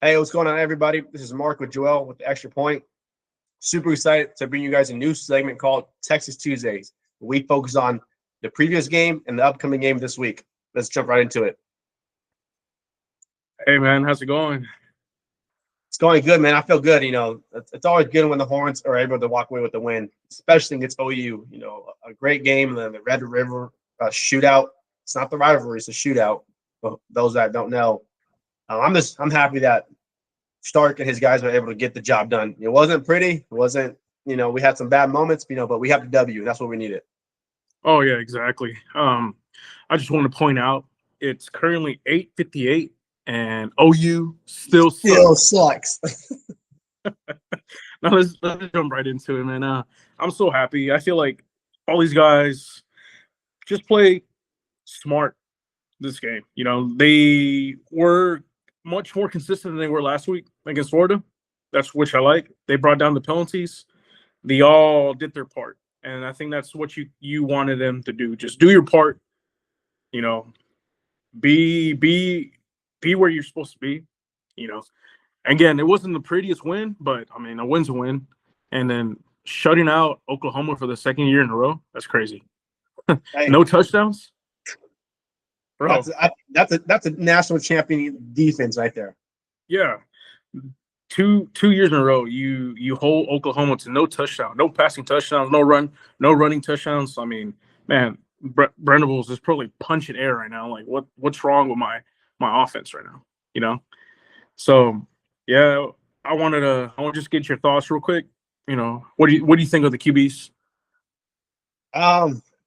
Hey, what's going on, everybody? This is Mark with Joel with the Extra Point. Super excited to bring you guys a new segment called Texas Tuesdays. We focus on the previous game and the upcoming game this week. Let's jump right into it. Hey man, how's it going? It's going good, man. I feel good. It's always good when the Horns are able to walk away with the win, especially against OU. A great game, the Red River shootout. It's not the rivalry; it's a shootout. For those that don't know, I'm happy that Stark and his guys were able to get the job done. It wasn't pretty. It wasn't. We had some bad moments, but we have the W. That's what we needed. Oh yeah, exactly. I just want to point out it's currently 8:58 and OU still sucks. Now let's jump right into it, man. I'm so happy. I feel like all these guys just play smart this game. They were much more consistent than they were last week against Florida. That's which I like. They brought down the penalties. They all did their part. And I think that's what you wanted them to do. Just do your part. Be where you're supposed to be. Again, it wasn't the prettiest win, but I mean, a win's a win. And then shutting out Oklahoma for the second year in a row, that's crazy. Hey, no touchdowns, bro. That's a national champion defense right there. Yeah, two years in a row, you hold Oklahoma to no touchdown, no passing touchdowns, no running touchdowns. I mean, man, Brendables is probably punching air right now. Like, what's wrong with my offense right now? So yeah, I want to just get your thoughts real quick. What do you think of the QBs?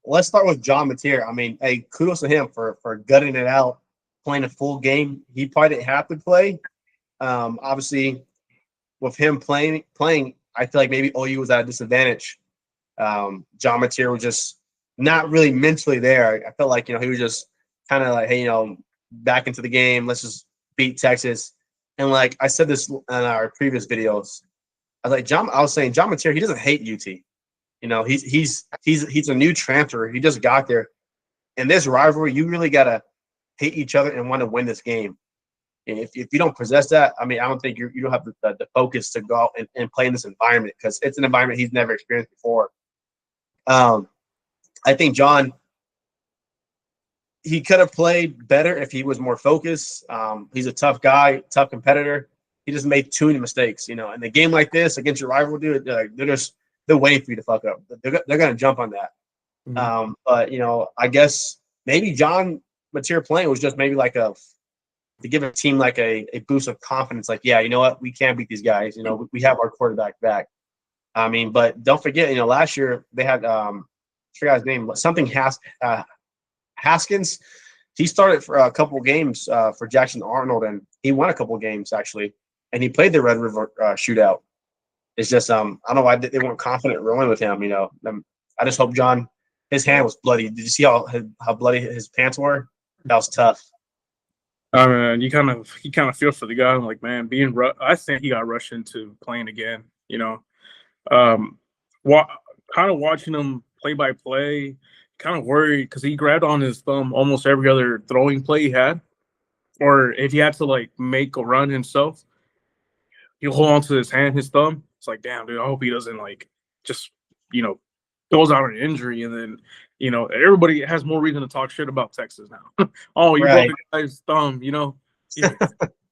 Let's start with John Mateer. I mean, hey, kudos to him for gutting it out, playing a full game. He probably didn't have to play. Obviously, with him playing, I feel like maybe OU was at a disadvantage. John Mateer was just not really mentally there. I felt like, he was just kind of like, hey, back into the game. Let's just beat Texas. And like I said this in our previous videos, I was saying John Mateer, he doesn't hate UT. He's a new transfer. He just got there. In this rivalry, you really gotta hate each other and want to win this game. And if you don't possess that, I mean, I don't think you don't have the focus to go out and play in this environment, because it's an environment he's never experienced before. I think John, he could have played better if he was more focused. He's a tough guy, tough competitor. He just made too many mistakes. In a game like this against your rival, dude, they're waiting for you to fuck up. They're going to jump on that. Mm-hmm. But I guess maybe John Mateer playing was just maybe like to give a team like a boost of confidence. Like, yeah, you know what? We can beat these guys. We have our quarterback back. I mean, but don't forget, last year they had I forgot his name, something Haskins. He started for a couple of games for Jackson Arnold, and he won a couple of games actually, and he played the Red River shootout. It's just I don't know why they weren't confident rolling with him. I just hope John, his hand was bloody. Did you see how bloody his pants were? That was tough. I mean, you kind of feel for the guy. I'm like, man, I think he got rushed into playing again. Kind of watching him play by play, kind of worried because he grabbed on his thumb almost every other throwing play he had, or if he had to like make a run himself, he'll hold on to his thumb. It's like, damn, dude, I hope he doesn't like just goes out an injury, and then everybody has more reason to talk shit about Texas now. Oh, you broke the guy's thumb, Yeah.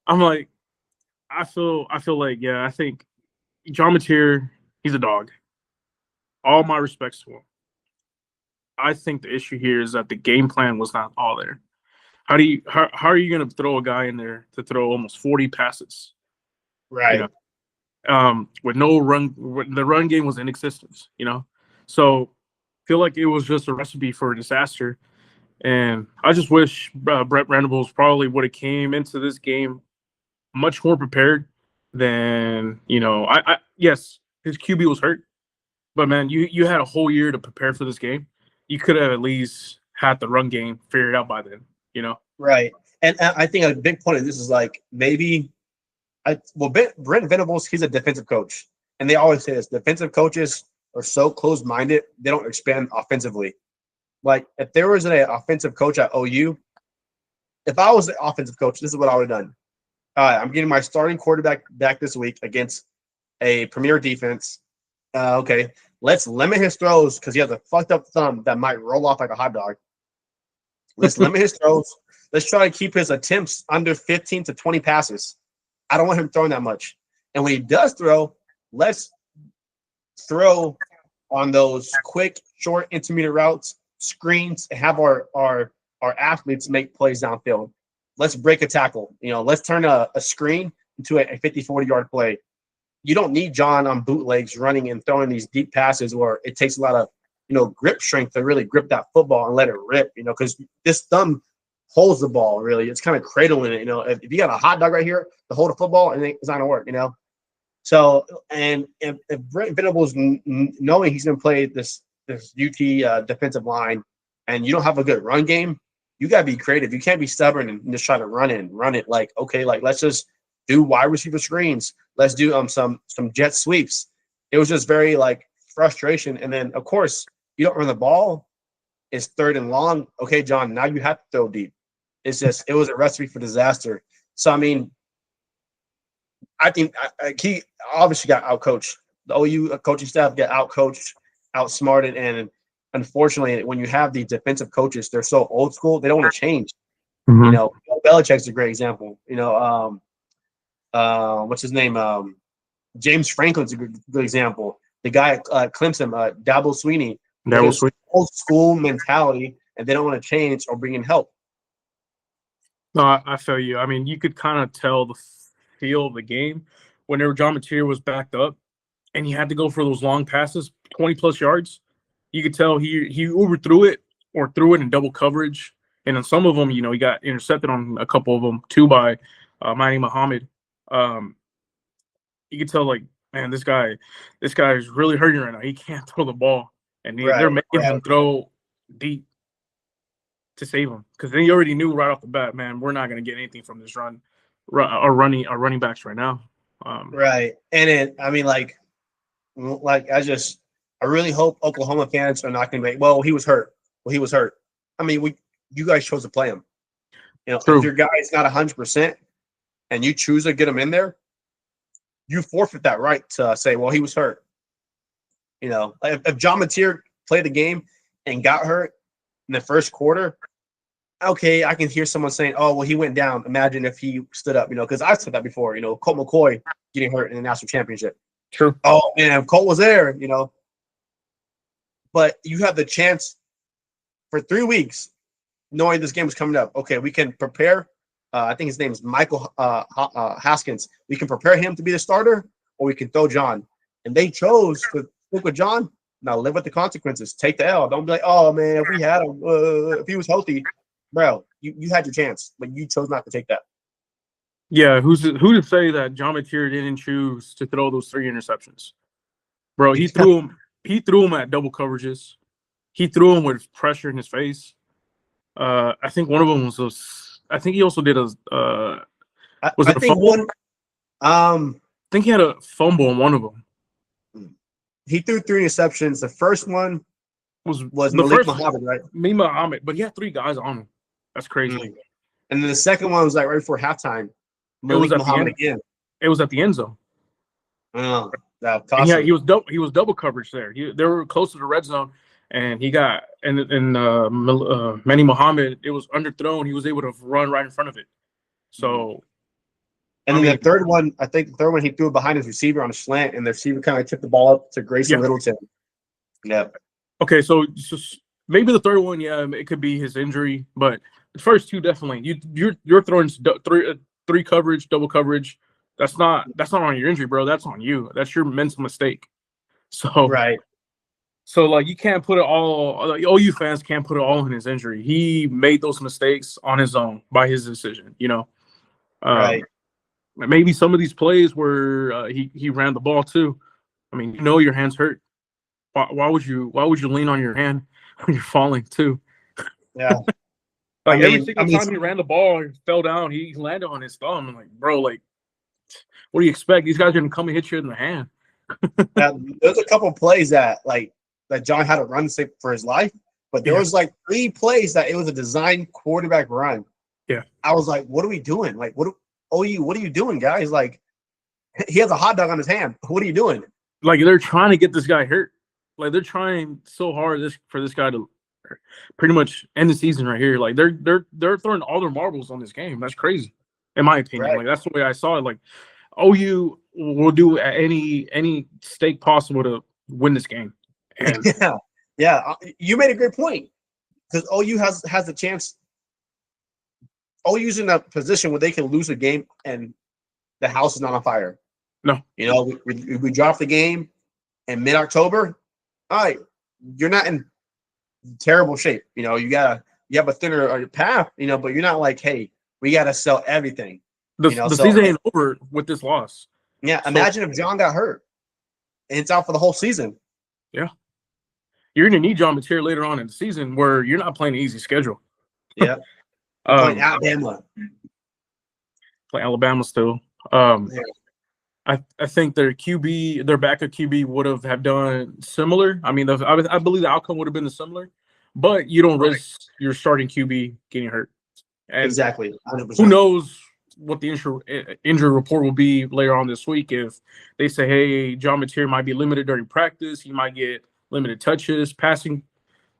I'm like, I feel like, yeah, I think John Mateer, he's a dog. All my respects to him. I think the issue here is that the game plan was not all there. How are you going to throw a guy in there to throw almost 40 passes? Right. With no run, the run game was in existence, So feel like it was just a recipe for a disaster. And I just wish Brett Venables probably would have came into this game much more prepared than, yes, his QB was hurt, but man, you had a whole year to prepare for this game. You could have at least had the run game figured out by then, Right. And I think a big point of this is like maybe Brent Venables, he's a defensive coach. And they always say this, defensive coaches are so close-minded, they don't expand offensively. Like, if there was an offensive coach at OU, if I was the offensive coach, this is what I would have done. I'm getting my starting quarterback back this week against a premier defense. Okay, let's limit his throws because he has a fucked up thumb that might roll off like a hot dog. Let's limit his throws. Let's try to keep his attempts under 15 to 20 passes. I don't want him throwing that much. And when he does throw, let's throw on those quick, short, intermediate routes, screens, and have our athletes make plays downfield. Let's break a tackle. Let's turn a screen into a 50, 40-yard play. You don't need John on bootlegs running and throwing these deep passes where it takes a lot of, grip strength to really grip that football and let it rip, because this thumb holds the ball really. It's kind of cradling it, If you got a hot dog right here to hold a football, and it's not going to work, So, and if Brent Venables, knowing he's going to play this UT defensive line and you don't have a good run game, you got to be creative. You can't be stubborn and just try to run it like, okay, like let's just do wide receiver screens. Let's do some jet sweeps. It was just very like frustration. And then, of course, you don't run the ball. It's 3rd and long. Okay, John, now you have to throw deep. It was a recipe for disaster. So, I mean, I think he obviously got outcoached. The OU coaching staff got outcoached, outsmarted, and unfortunately, when you have these defensive coaches, they're so old school, they don't want to change. Mm-hmm. Belichick's a great example. What's his name? James Franklin's a good example. The guy at Clemson, Dabo Swinney, old school mentality, and they don't want to change or bring in help. No, I feel you. I mean, you could kind of tell the feel of the game whenever John Mateer was backed up and he had to go for those long passes, 20-plus yards. You could tell he overthrew it or threw it in double coverage. And on some of them, he got intercepted on a couple of them, too, by Manny Muhammad. You could tell, like, man, this guy is really hurting right now. He can't throw the ball. And they're making him throw deep to save him because they already knew right off the bat, man, we're not going to get anything from this run. Our running backs right now. Right. And I really hope Oklahoma fans are not going to be, well, he was hurt. I mean, you guys chose to play him. True. If your guy is not 100% and you choose to get him in there, you forfeit that right to say, well, he was hurt. If John Mateer played the game and got hurt in the first quarter, okay, I can hear someone saying, oh, well, he went down. Imagine if he stood up, because I've said that before, Colt McCoy getting hurt in the national championship. True. Oh, man, if Colt was there, But you have the chance for 3 weeks knowing this game was coming up. Okay, we can prepare. I think his name is Michael Haskins. We can prepare him to be the starter, or we can throw John. And they chose to stick with John. Now live with the consequences. Take the L. Don't be like, oh, man, if we had him, if he was healthy, bro, you had your chance, but you chose not to take that. Yeah, who to say that John Mateer didn't choose to throw those 3 interceptions? Bro, he threw him at double coverages. He threw him with pressure in his face. I think one of them I think he also did a fumble? I think he had a fumble on one of them. He threw 3 interceptions. The first one was Malik Muhammad, right? Muhammad, but he had 3 guys on him. That's crazy. Mm-hmm. And then the second one was like right before halftime. Malik Muhammad again. It was at the end zone. Oh, yeah, he was double coverage there. They were close to the red zone, and he got Manny Muhammad. It was underthrown. He was able to run right in front of it. So, and then the third one, he threw it behind his receiver on a slant, and the receiver kind of tipped the ball up to Grayson Littleton. Yeah. Okay, so maybe the third one, yeah, it could be his injury, but the first 2 definitely. You're throwing 3 coverage, double coverage. That's not on your injury, bro. That's on you. That's your mental mistake. So right. So like you can't put it all. OU fans can't put it all in his injury. He made those mistakes on his own by his decision. Right. Maybe some of these plays where he ran the ball too. I mean, your hands hurt. Why would you lean on your hand when you're falling too? Yeah. Every single time he ran the ball, he fell down. He landed on his thumb. I'm like, bro, what do you expect? These guys are gonna come and hit you in the hand. There's a couple of plays that John had to run for his life, but there was 3 plays that it was a designed quarterback run. Yeah. I was like, what are we doing? Like, what OU, what are you doing, guys? Like, he has a hot dog on his hand. What are you doing? Like they're trying to get this guy hurt. Like they're trying so hard for this guy to pretty much end the season right here. Like they're throwing all their marbles on this game. That's crazy, in my opinion. Right. Like that's the way I saw it. Like OU will do any stake possible to win this game. And Yeah. You made a great point because OU has the chance. OU's in a position where they can lose a game and the house is not on fire. No, you know, we dropped the game in mid-October. All right, you're not in terrible shape. You know, you have a thinner path. You know, but you're not like, hey, we got to sell everything. The season ain't over with this loss. Yeah, imagine if John got hurt and it's out for the whole season. Yeah, you're gonna need John Mateer later on in the season where you're not playing an easy schedule. Yeah, playing Alabama. Play Alabama still. I think their backup QB would have done similar. I mean, I believe the outcome would have been similar, but you don't risk your starting QB getting hurt. And exactly. 100%. Who knows what the injury report will be later on this week if they say, hey, John Mateer might be limited during practice. He might get limited touches, passing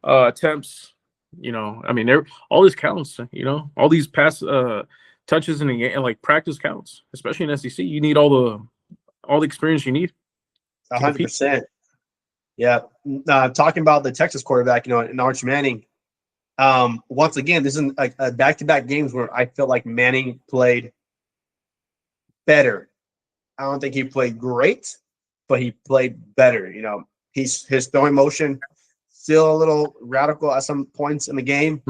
attempts. You know, I mean, all this counts. You know, all these pass touches in the game, like practice counts, especially in SEC. You need all the experience you need. 100%. Yeah. Talking about the Texas quarterback, you know, and Arch Manning. Once again, this is a back-to-back games where I felt like Manning played better. I don't think he played great, but he played better. You know, his throwing motion still a little radical at some points in the game,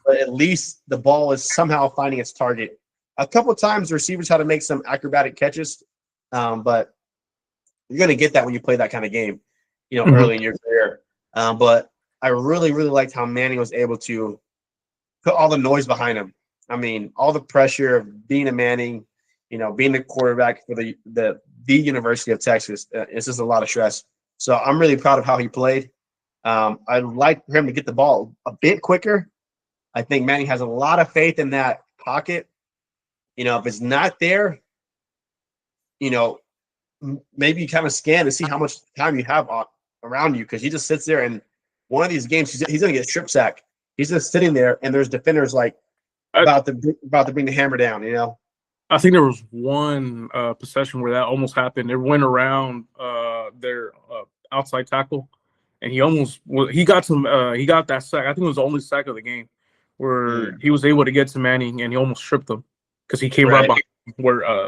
but at least the ball is somehow finding its target. A couple of times, the receivers had to make some acrobatic catches, but you're going to get that when you play that kind of game, you know, early in your career. But I really, really liked how Manning was able to put all the noise behind him. I mean, all the pressure of being a Manning, you know, being the quarterback for the University of Texas. It's just a lot of stress. So I'm really proud of how he played. I'd like for him to get the ball a bit quicker. I think Manning has a lot of faith in that pocket. You know, if it's not there, you know, maybe you kind of scan to see how much time you have around you because he just sits there and one of these games he's going to get strip sack. He's just sitting there and there's defenders like about to bring the hammer down. You know, I think there was one possession where that almost happened. It went around their outside tackle, and he got that sack. I think it was the only sack of the game where he was able to get to Manning and he almost tripped him because he came right behind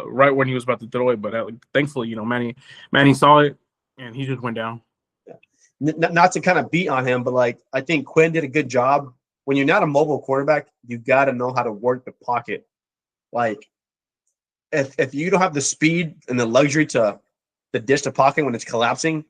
right when he was about to throw it. But thankfully, you know, Manning saw it and he just went down. Not to kind of beat on him, but like I think Quinn did a good job. When you're not a mobile quarterback, you got to know how to work the pocket. Like if you don't have the speed and the luxury to dish the pocket when it's collapsing,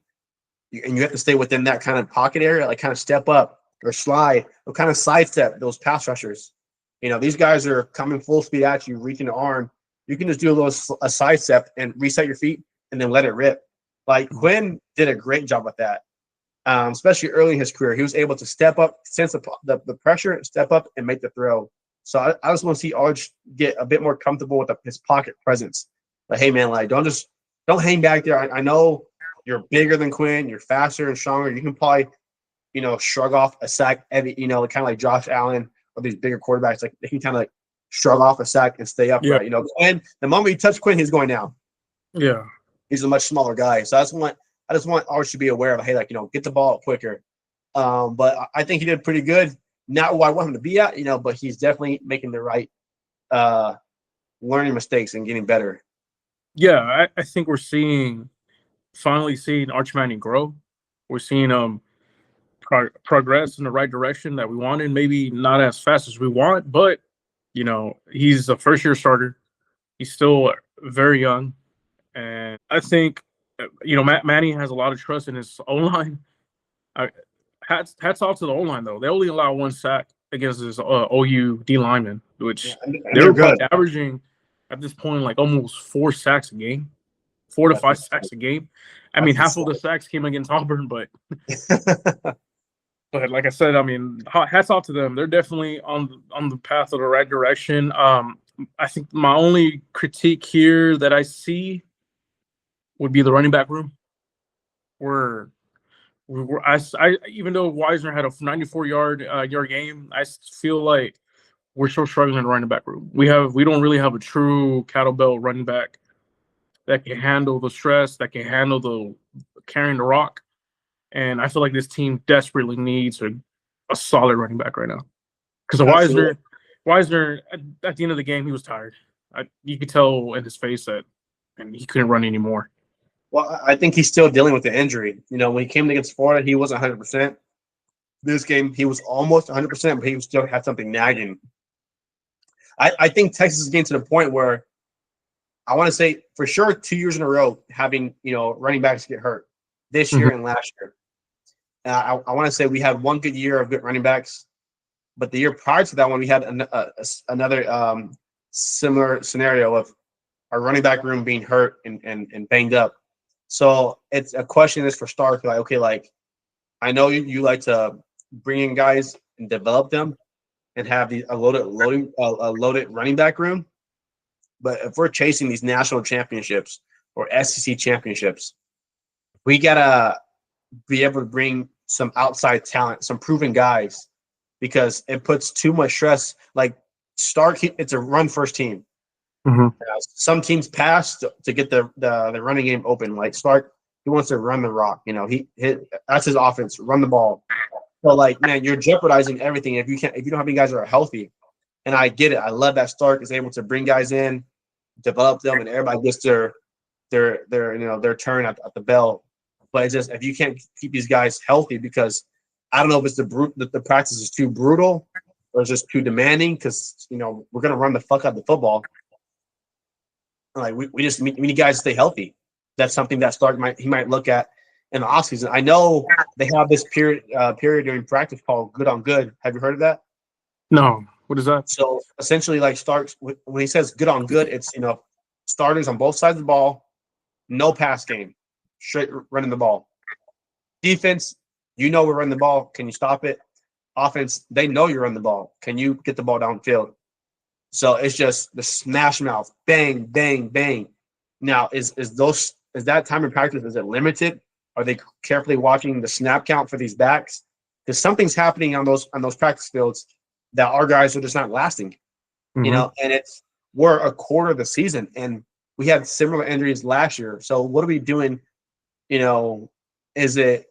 and you have to stay within that kind of pocket area, like kind of step up or slide or kind of sidestep those pass rushers. You know, these guys are coming full speed at you, reaching the arm. You can just do a sidestep and reset your feet and then let it rip. Like Quinn did a great job with that. Especially early in his career, he was able to step up, sense the pressure, step up, and make the throw. So I just want to see Arch get a bit more comfortable with his pocket presence. Like, hey man, like don't hang back there. I know you're bigger than Quinn, you're faster and stronger. You can probably, you know, shrug off a sack. You know, kind of like Josh Allen or these bigger quarterbacks, like they can kind of like shrug off a sack and stay upright. Yeah. You know, Quinn, the moment you touch Quinn, he's going down. Yeah, he's a much smaller guy. So I just want Arch to be aware of, hey, like, you know, get the ball quicker. But I think he did pretty good. Not where I want him to be at, you know, but he's definitely making the right learning mistakes and getting better. Yeah, I think we're finally seeing Arch Manning grow. We're seeing progress in the right direction that we wanted. Maybe not as fast as we want, but, you know, he's a first-year starter. He's still very young. And I think, you know, Manning has a lot of trust in his O-line. Hats off to the O-line, though. They only allow one sack against his OU D lineman, which they're probably averaging at this point like almost 4 sacks a game, 4 to 5 sacks a game. I mean, half of the sacks came against Auburn, but but like I said, I mean, hats off to them. They're definitely on the path of the right direction. I think my only critique here that I see would be the running back room. I even though Wisner had a 94-yard game, I feel like we're still struggling in the running back room. We don't really have a true kettlebell running back that can handle the stress, that can handle the carrying the rock. And I feel like this team desperately needs a solid running back right now. Because Wisner at the end of the game, he was tired. You could tell in his face that, and he couldn't run anymore. Well, I think he's still dealing with the injury. You know, when he came against Florida, he wasn't 100%. This game, he was almost 100%, but he still had something nagging. I think Texas is getting to the point where I want to say for sure 2 years in a row having, running backs get hurt this year and last year. I want to say we had one good year of good running backs, but the year prior to that one, we had another similar scenario of our running back room being hurt and banged up. So it's a question is for Stark, I know you like to bring in guys and develop them and have a loaded running back room. But if we're chasing these national championships or SEC championships, we gotta be able to bring some outside talent, some proven guys, because it puts too much stress. Like Stark, it's a run first team. Mm-hmm. Some teams pass to get the running game open. Like Stark, he wants to run the rock. That's his offense. Run the ball. So man, you're jeopardizing everything if you don't have any guys that are healthy. And I get it. I love that Stark is able to bring guys in, develop them, and everybody gets their turn at the bell. But it's just if you can't keep these guys healthy, because I don't know if it's the practice is too brutal or it's just too demanding, because we're gonna run the fuck out of the football. Like we need guys to stay healthy. That's something that Stark might look at in the offseason. I know they have this period during practice called good on good. Have you heard of that? No. What is that? So essentially, like Starks, when he says good on good, it's starters on both sides of the ball, no pass game, straight running the ball. Defense, we're running the ball. Can you stop it? Offense, they know you're running the ball. Can you get the ball downfield? So it's just the smash mouth, bang, bang, bang. Now, is that time in practice? Is it limited? Are they carefully watching the snap count for these backs? Because something's happening on those practice fields that our guys are just not lasting, and we're a quarter of the season, and we had similar injuries last year. So what are we doing? Is it,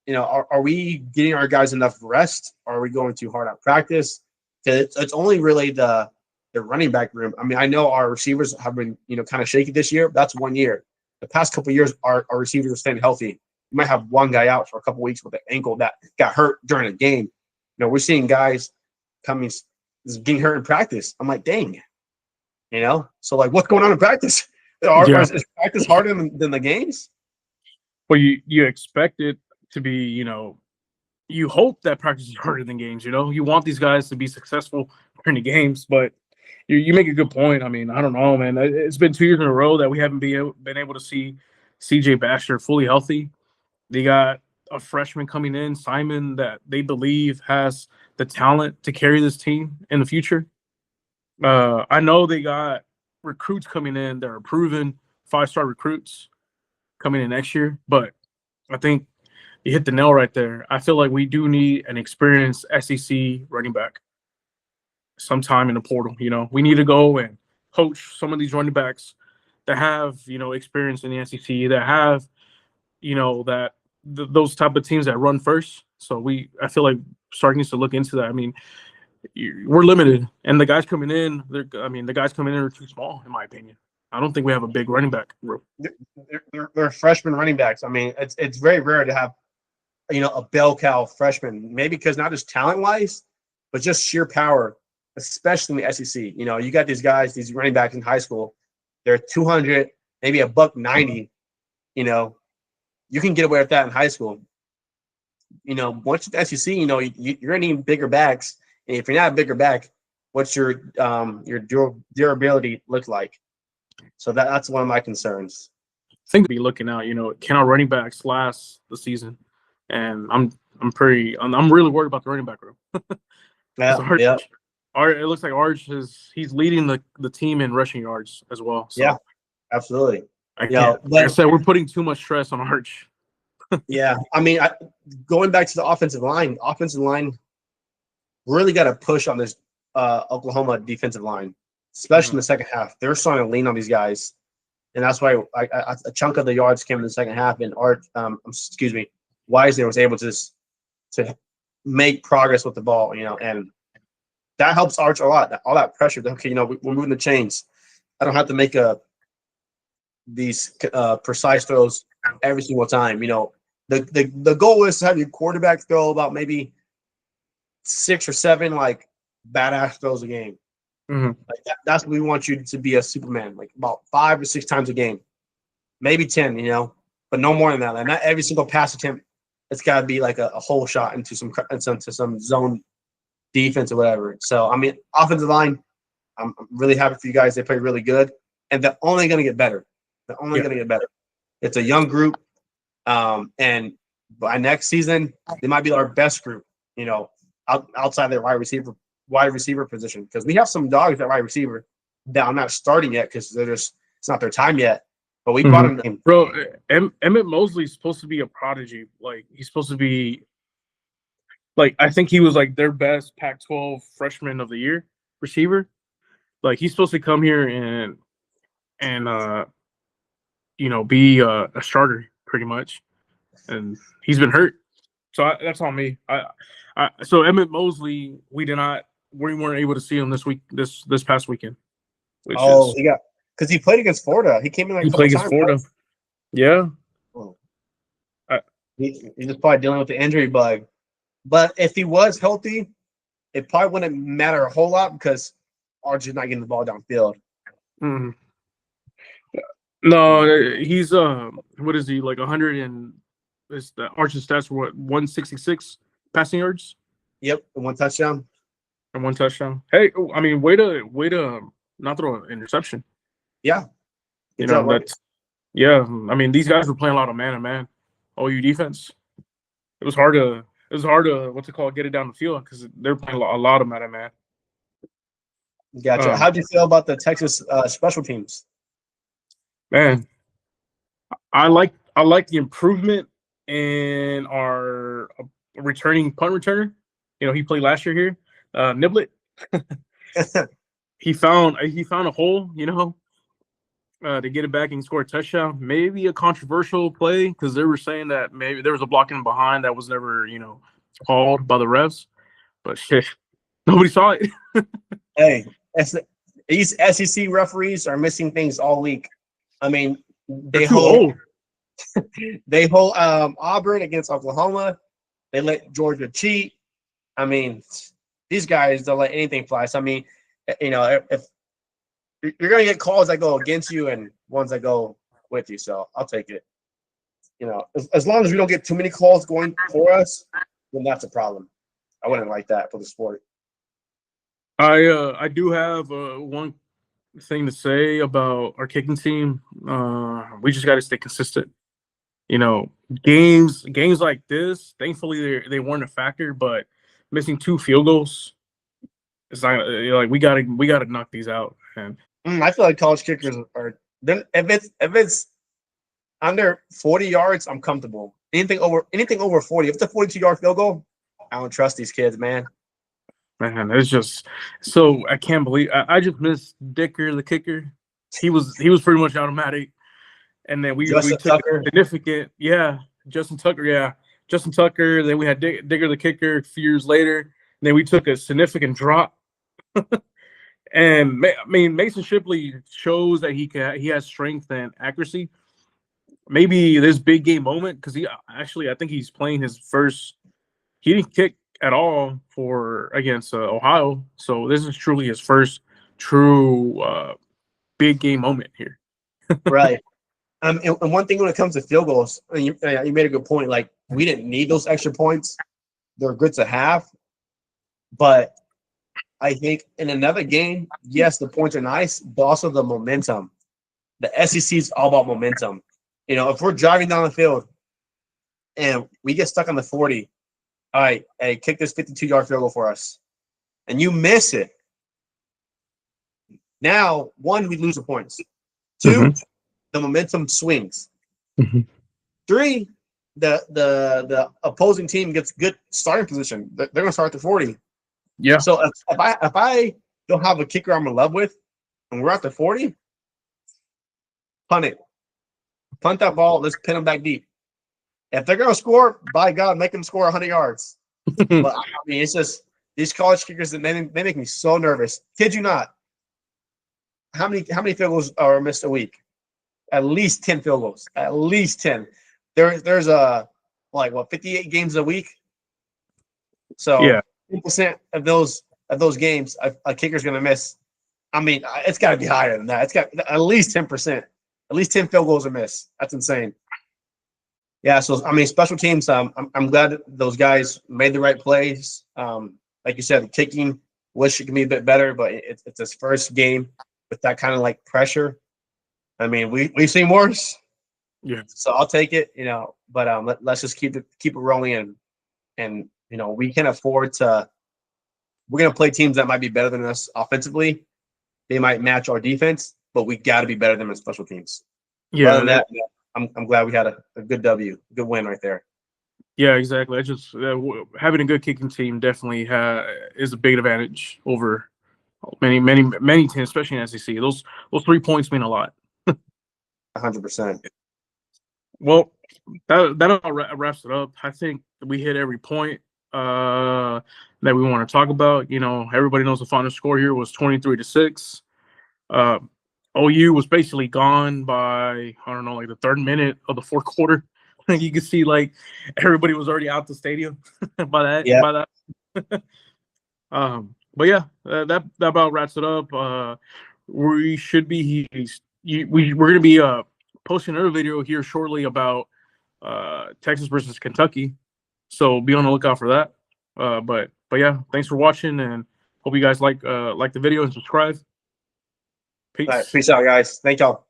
are we getting our guys enough rest? Are we going too hard at practice? It's only really the running back room. I mean, I know our receivers have been, kind of shaky this year. That's 1 year. The past couple of years, our receivers are staying healthy. You might have one guy out for a couple of weeks with an ankle that got hurt during a game. We're seeing guys getting hurt in practice. I'm like, dang, So what's going on in practice? Is practice harder than the games? Well, you expect it to be, you hope that practice is harder than games. You want these guys to be successful during the games, but you make a good point. I mean, I don't know, man. It's been 2 years in a row that we haven't been able to see CJ Basher fully healthy. They got a freshman coming in, Simon, that they believe has the talent to carry this team in the future. I know they got recruits coming in that are proven 5-star recruits coming in next year, but I think you hit the nail right there. I feel like we do need an experienced SEC running back sometime in the portal. We need to go and coach some of these running backs that have, experience in the SEC, that have, those type of teams that run first. So I feel like Stark needs to look into that. I mean, we're limited, and the guys coming in, are too small, in my opinion. I don't think we have a big running back group. They're freshman running backs. I mean, it's very rare to have, a bell cow freshman. Maybe because not just talent wise, but just sheer power, especially in the SEC. You got these guys, these running backs in high school. They're 200, maybe $190. You can get away with that in high school. Once you're the SEC, you're gonna need bigger backs. And if you're not a bigger back, what's your durability look like? So that's one of my concerns. I think to be looking out, can our running backs last the season? And I'm really worried about the running back room. Yeah. It looks like Arch he's leading the team in rushing yards as well. So Yeah, absolutely. I You know, can't. Like I but said, we're putting too much stress on Arch. yeah, I mean, going back to the offensive line really got to push on this Oklahoma defensive line, especially in the second half. They're starting to lean on these guys, and that's why a chunk of the yards came in the second half. And Wisner was able to make progress with the ball, and that helps Arch a lot. All that pressure. Okay, we're moving the chains. I don't have to make these precise throws every single time. The goal is to have your quarterback throw about maybe 6 or 7 like badass throws a game. Like that's what we want you to be a Superman, like about 5 or 6 times a game, maybe 10, but no more than that. Like not every single pass attempt. It's got to be like a whole shot into some zone defense or whatever. So I mean, offensive line, I'm really happy for you guys. They play really good, and they're only going to get better. They're only going to get better. It's a young group, and by next season, they might be our best group. Outside their wide receiver position, because we have some dogs at wide receiver that I'm not starting yet because it's not their time yet. But we brought them in. Bro, Emmett Mosley's supposed to be a prodigy. Like he's supposed to be, like I think he was like their best Pac-12 freshman of the year receiver. Like he's supposed to come here and be a starter pretty much, and he's been hurt. So that's on me. So Emmett Mosley, we weren't able to see him this past weekend. Because he played against Florida. He came in like he played against Florida. Right? Yeah. Oh. He's just probably dealing with the injury bug. But if he was healthy, it probably wouldn't matter a whole lot because Arch is not getting the ball downfield. Mm-hmm. No, he's what is he, like 100 and is the Arch's stats were what, 166 passing yards? Yep, and 1 touchdown. And 1 touchdown. Hey, I mean, way to not throw an interception. Yeah. Yeah. I mean, these guys were playing a lot of man-to-man. OU defense. It was hard to get it down the field because they're playing a lot of man-to-man. Gotcha. How'd you feel about the Texas special teams? Man, I like the improvement in our returning punt returner. He played last year here. Niblet. he found a hole, to get it back and score a touchdown. Maybe a controversial play because they were saying that maybe there was a blocking behind that was never, called by the refs. But shit, nobody saw it. Hey, these SEC referees are missing things all week. I mean, they hold Auburn against Oklahoma. They let Georgia cheat. I mean, these guys don't let anything fly. So I mean, if you're gonna get calls that go against you and ones that go with you, so I'll take it. As long as we don't get too many calls going for us, then that's a problem. I wouldn't like that for the sport. I do have one thing to say about our kicking team. We just got to stay consistent. Games like this, thankfully they weren't a factor, but missing 2 field goals, it's not like we gotta knock these out. And I feel like college kickers are then if it's under 40 yards, I'm comfortable. Anything over 40, if it's a 42-yard field goal, I don't trust these kids, man. Man, it's just so I can't believe I just missed Dicker, the kicker. He was pretty much automatic, and then we took a significant, Justin Tucker. Then we had Digger, the kicker, a few years later. And then we took a significant drop, and I mean Mason Shipley shows that he has strength and accuracy. Maybe this big game moment because I think he's playing his first. He didn't kick at all against Ohio. So this is truly his first true big game moment here. Right. And one thing when it comes to field goals, and you made a good point. Like we didn't need those extra points; they're good to have. But I think in another game, yes, the points are nice, but also the momentum. The SEC is all about momentum. If we're driving down the field and we get stuck on the 40. All right, hey, kick this 52-yard field goal for us. And you miss it. Now, one, we lose the points. Two, the momentum swings. 3, the opposing team gets good starting position. They're going to start at the 40. Yeah. So if I don't have a kicker I'm in love with, and we're at the 40, punt it. Punt that ball. Let's pin them back deep. If they're going to score, by God, make them score 100 yards. But I mean, it's just these college kickers, they make me so nervous. Kid you not. How many field goals are missed a week? At least 10 field goals. At least 10. There's 58 games a week. So 10% of those games a kicker's going to miss. I mean, it's got to be higher than that. It's got at least 10%. At least 10 field goals are missed. That's insane. Yeah, so I mean, special teams. I'm glad that those guys made the right plays. Like you said, the kicking wish it can be a bit better, but it's his first game with that kind of like pressure. I mean, we've seen worse. Yeah. So I'll take it, But let's just keep it rolling, and we can afford to. We're gonna play teams that might be better than us offensively. They might match our defense, but we got to be better than them in special teams. Yeah. Other than that, I'm glad we had a good W, good win right there. Yeah, exactly. I just having a good kicking team definitely is a big advantage over many teams, especially in SEC. Those 3 points mean a lot. 100%. Well, that about wraps it up. I think we hit every point that we want to talk about. Everybody knows the final score here was 23-6. OU was basically gone by, I don't know, like the 3rd minute of the 4th quarter. You could see like everybody was already out the stadium by that. Yeah. By that. But yeah, that about wraps it up. We should be we're going to be posting another video here shortly about Texas versus Kentucky, so be on the lookout for that. But yeah, thanks for watching, and hope you guys like the video and subscribe. Peace. All right, peace out, guys. Thank y'all.